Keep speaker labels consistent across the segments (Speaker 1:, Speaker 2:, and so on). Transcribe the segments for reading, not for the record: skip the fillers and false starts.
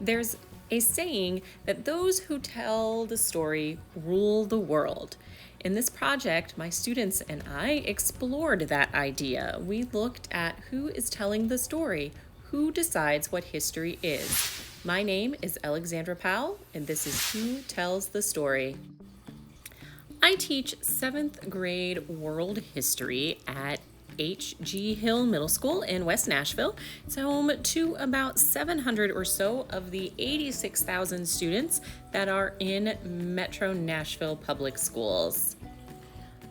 Speaker 1: There's a saying that those who tell the story rule the world. In this project, my students and I explored that idea. We looked at who is telling the story, who decides what history is. My name is Alexandra Powell, and this is Who Tells the Story. I teach 7th grade world history at H.G. Hill Middle School in West Nashville. It's home to about 700 or so of the 86,000 students that are in Metro Nashville Public Schools.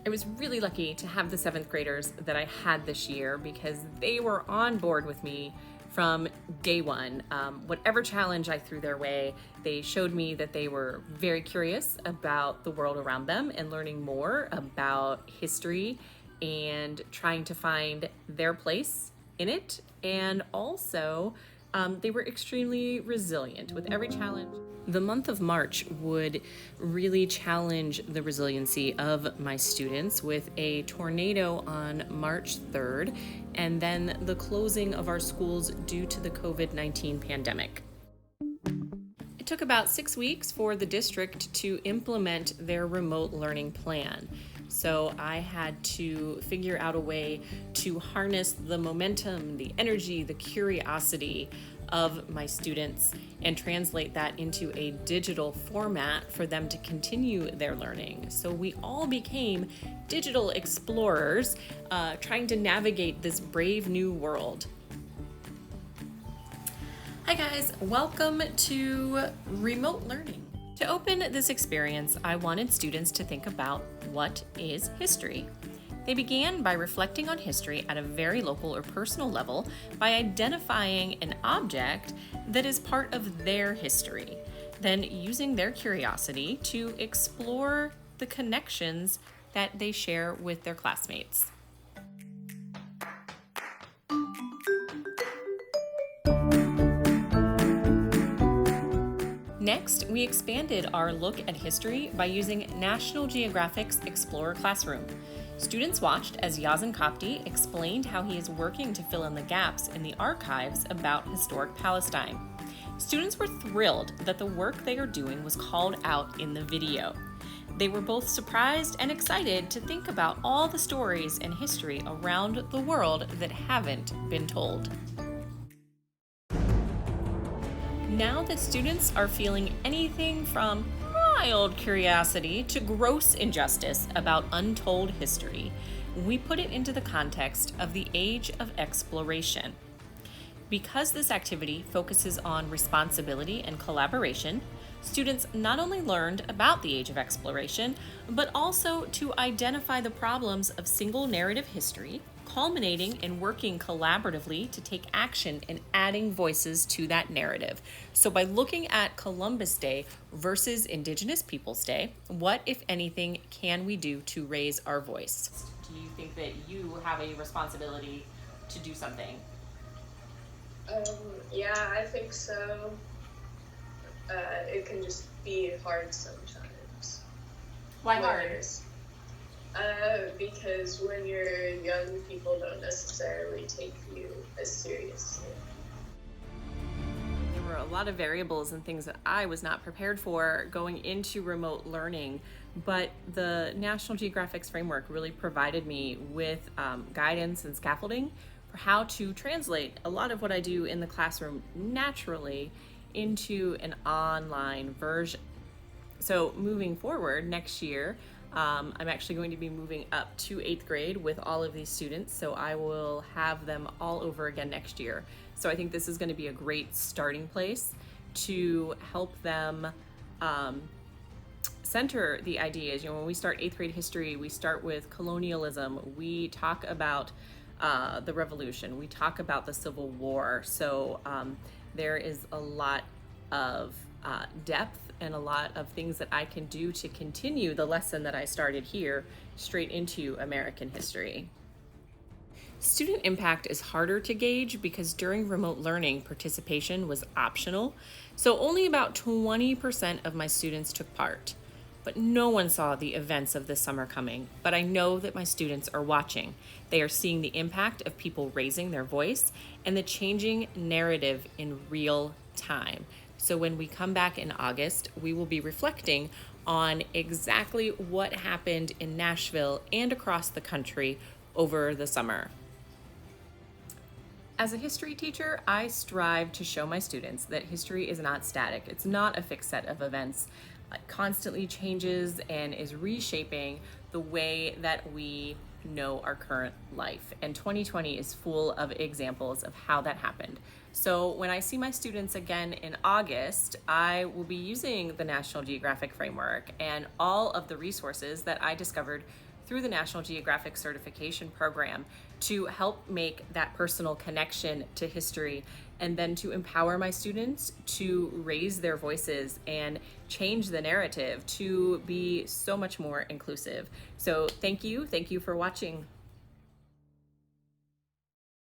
Speaker 1: I was really lucky to have the 7th graders that I had this year because they were on board with me from day one. Whatever challenge I threw their way, they showed me that they were very curious about the world around them and learning more about history and trying to find their place in it. And also, they were extremely resilient with every challenge. The month of March would really challenge the resiliency of my students with a tornado on March 3rd, and then the closing of our schools due to the COVID-19 pandemic. It took about 6 weeks for the district to implement their remote learning plan. So I had to figure out a way to harness the momentum, the energy, the curiosity of my students and translate that into a digital format for them to continue their learning. So we all became digital explorers, trying to navigate this brave new world. Hi guys, welcome to remote learning. To open this experience, I wanted students to think about what is history. They began by reflecting on history at a very local or personal level by identifying an object that is part of their history, then using their curiosity to explore the connections that they share with their classmates. Next, we expanded our look at history by using National Geographic's Explorer Classroom. Students watched as Yazan Kapti explained how he is working to fill in the gaps in the archives about historic Palestine. Students were thrilled that the work they are doing was called out in the video. They were both surprised and excited to think about all the stories and history around the world that haven't been told. Now that students are feeling anything from mild curiosity to gross injustice about untold history, we put it into the context of the age of exploration. Because this activity focuses on responsibility and collaboration, students not only learned about the age of exploration, but also to identify the problems of single narrative history, culminating in working collaboratively to take action and adding voices to that narrative. So by looking at Columbus Day versus Indigenous Peoples Day, what, if anything, can we do to raise our voice? Do you think that you have a responsibility to do something?
Speaker 2: Yeah, I think so. It can just be hard sometimes.
Speaker 1: Why hard?
Speaker 2: Because when you're young, people don't necessarily take you as seriously.
Speaker 1: There were a lot of variables and things that I was not prepared for going into remote learning, but the National Geographic's framework really provided me with guidance and scaffolding for how to translate a lot of what I do in the classroom naturally into an online version. So moving forward next year, I'm actually going to be moving up to 8th grade with all of these students, so I will have them all over again next year. So I think this is going to be a great starting place to help them center the ideas. You know, when we start 8th grade history, we start with colonialism. We talk about the revolution. We talk about the Civil War. So there is a lot of depth and a lot of things that I can do to continue the lesson that I started here straight into American history. Student impact is harder to gauge because during remote learning, participation was optional, so only about 20% of my students took part. But no one saw the events of this summer coming, but I know that my students are watching. They are seeing the impact of people raising their voice and the changing narrative in real time. So when we come back in August, we will be reflecting on exactly what happened in Nashville and across the country over the summer. As a history teacher, I strive to show my students that history is not static. It's not a fixed set of events. It constantly changes and is reshaping the way that we know our current life. And 2020 is full of examples of how that happened. So when I see my students again in August, I will be using the National Geographic Framework and all of the resources that I discovered through the National Geographic Certification Program to help make that personal connection to history, and then to empower my students to raise their voices and change the narrative to be so much more inclusive. So thank you for watching.